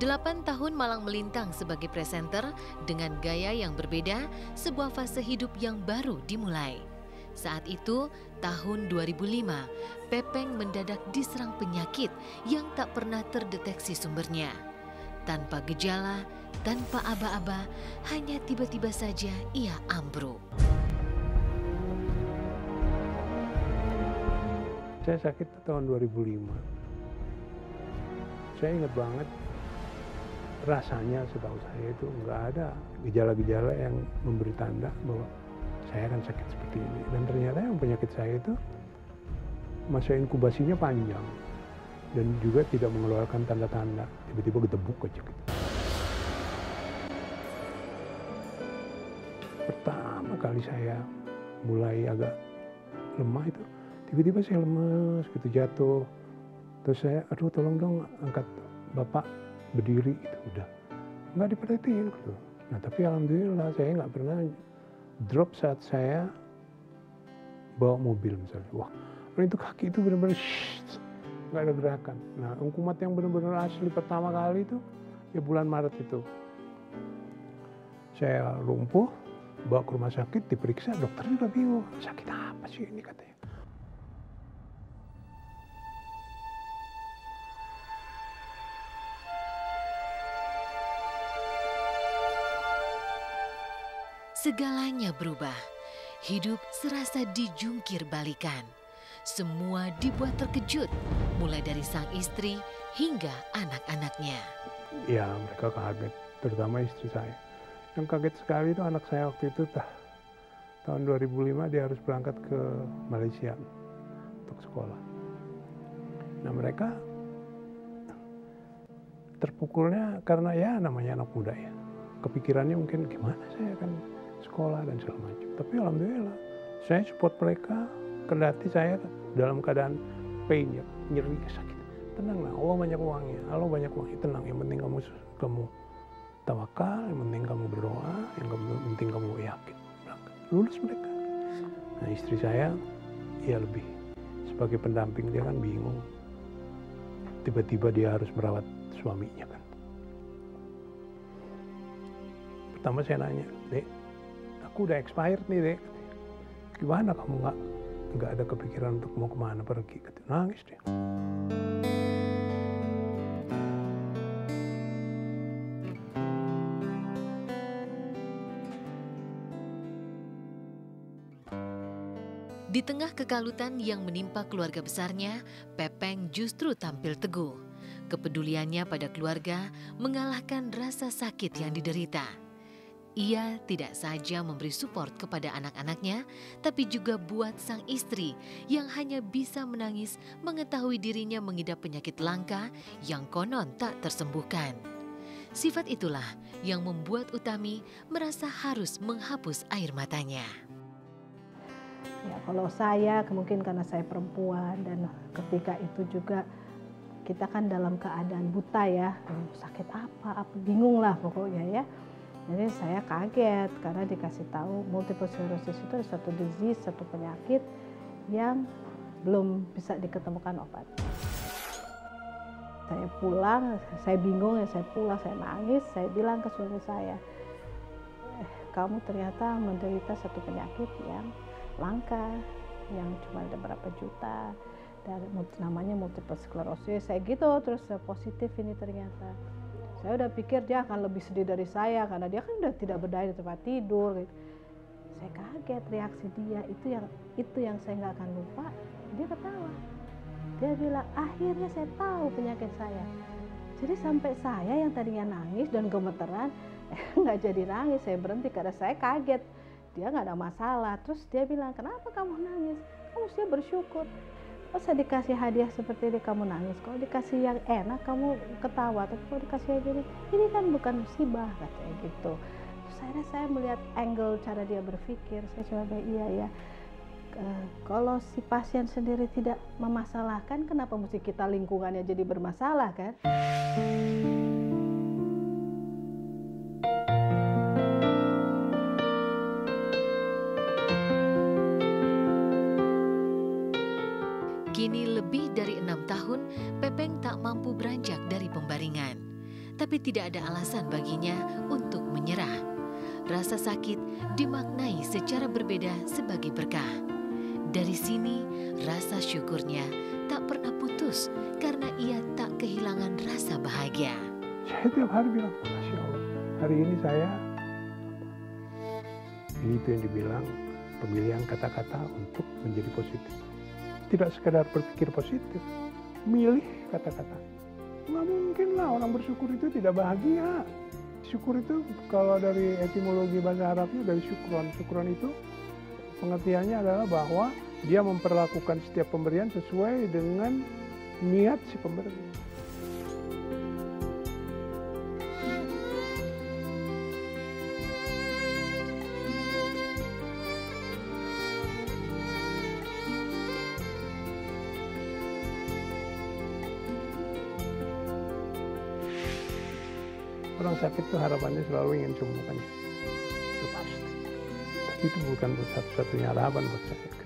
8 tahun malang melintang sebagai presenter dengan gaya yang berbeda, sebuah fase hidup yang baru dimulai. Saat itu, tahun 2005, Pepeng mendadak diserang penyakit yang tak pernah terdeteksi sumbernya. Tanpa gejala, tanpa aba-aba, hanya tiba-tiba saja ia ambruk. Saya sakit tahun 2005. Saya ingat banget, rasanya setahu saya itu nggak ada gejala-gejala yang memberi tanda bahwa saya akan sakit seperti ini. Dan ternyata yang penyakit saya itu masa inkubasinya panjang dan juga tidak mengeluarkan tanda-tanda, tiba-tiba gedebuk aja gitu. Pertama kali saya mulai agak lemah itu, tiba-tiba saya lemes gitu, jatuh. Terus saya, aduh tolong dong angkat bapak, berdiri gitu, udah. Nggak diperhatiin gitu. Nah tapi alhamdulillah saya nggak pernah drop saat saya bawa mobil misalnya. Wah, itu kaki itu benar-benar nggak ada gerakan. Nah kumat yang benar-benar asli pertama kali itu ya bulan Maret itu. Saya lumpuh, bawa ke rumah sakit, diperiksa, dokter juga bingung, sakit apa sih ini katanya. Segalanya berubah, hidup serasa dijungkir balikan. Semua dibuat terkejut, mulai dari sang istri hingga anak-anaknya. Ya mereka kaget, terutama istri saya. Yang kaget sekali itu anak saya waktu itu tahun 2005 dia harus berangkat ke Malaysia untuk sekolah. Nah mereka terpukulnya karena ya namanya anak muda ya. Kepikirannya mungkin gimana saya akan sekolah dan segala macam. Tapi alhamdulillah saya support mereka, kendati saya dalam keadaan pain ya, nyeri, sakit. Tenang lah, Allah banyak uangnya, tenang. Yang penting kamu tawakal, yang penting kamu berdoa, yang penting kamu yakin. Lulus mereka. Nah istri saya ya lebih sebagai pendamping, dia kan bingung. Tiba-tiba dia harus merawat suaminya kan. Pertama saya nanya, Dek, aku udah expired nih Dek. Gimana kamu nggak ada kepikiran untuk mau kemana pergi? Nangis dia. Di tengah kekalutan yang menimpa keluarga besarnya, Pepeng justru tampil teguh. Kepeduliannya pada keluarga mengalahkan rasa sakit yang diderita. Ia tidak saja memberi support kepada anak-anaknya, tapi juga buat sang istri yang hanya bisa menangis mengetahui dirinya mengidap penyakit langka yang konon tak tersembuhkan. Sifat itulah yang membuat Utami merasa harus menghapus air matanya. Ya, kalau saya mungkin karena saya perempuan dan ketika itu juga kita kan dalam keadaan buta ya, sakit apa bingung lah pokoknya ya. Jadi saya kaget karena dikasih tahu multiple sclerosis itu ada satu disease, satu penyakit yang belum bisa diketemukan obat. Saya pulang, saya bingung ya, saya pulang, saya nangis, saya bilang ke suami saya, kamu ternyata menderita satu penyakit yang langka, yang cuma ada berapa juta, dan namanya multiple sclerosis. Saya gitu, terus positif ini ternyata. Saya udah pikir dia akan lebih sedih dari saya karena dia kan udah tidak berdaya di tempat tidur. Gitu. Saya kaget reaksi dia, itu yang saya nggak akan lupa. Dia ketawa. Dia bilang, akhirnya saya tahu penyakit saya. Jadi sampai saya yang tadinya nangis dan gemeteran, nggak jadi nangis. Saya berhenti karena saya kaget. Dia nggak ada masalah. Terus dia bilang, kenapa kamu nangis? Kamu mesti bersyukur. Masa dikasih hadiah seperti ini kamu nangis? Kalau dikasih yang enak kamu ketawa. Tapi kalau dikasih yang ini kan bukan musibah, katanya gitu. Terus akhirnya saya melihat angle cara dia berpikir. Saya cuma bilang, iya ya. Kalau si pasien sendiri tidak memasalahkan, kenapa mesti kita lingkungannya jadi bermasalah kan? Kini lebih dari 6 tahun, Pepeng tak mampu beranjak dari pembaringan. tapi tidak ada alasan baginya untuk menyerah. Rasa sakit dimaknai secara berbeda sebagai berkah. Dari sini, rasa syukurnya tak pernah putus karena ia tak kehilangan rasa bahagia. Saya tiap hari bilang, Masya Allah, hari ini saya, itu yang dibilang pemilihan kata-kata untuk menjadi positif. Tidak sekedar berpikir positif, milih kata-kata. Nggak mungkin lah orang bersyukur itu tidak bahagia. Syukur itu kalau dari etimologi bahasa Arabnya dari syukron. Syukron itu pengertiannya adalah bahwa dia memperlakukan setiap pemberian sesuai dengan niat si pemberi. Orang sakit itu harapannya selalu ingin sembuhkan. Itu pasti. Tapi itu bukan satu-satunya harapan buat saya.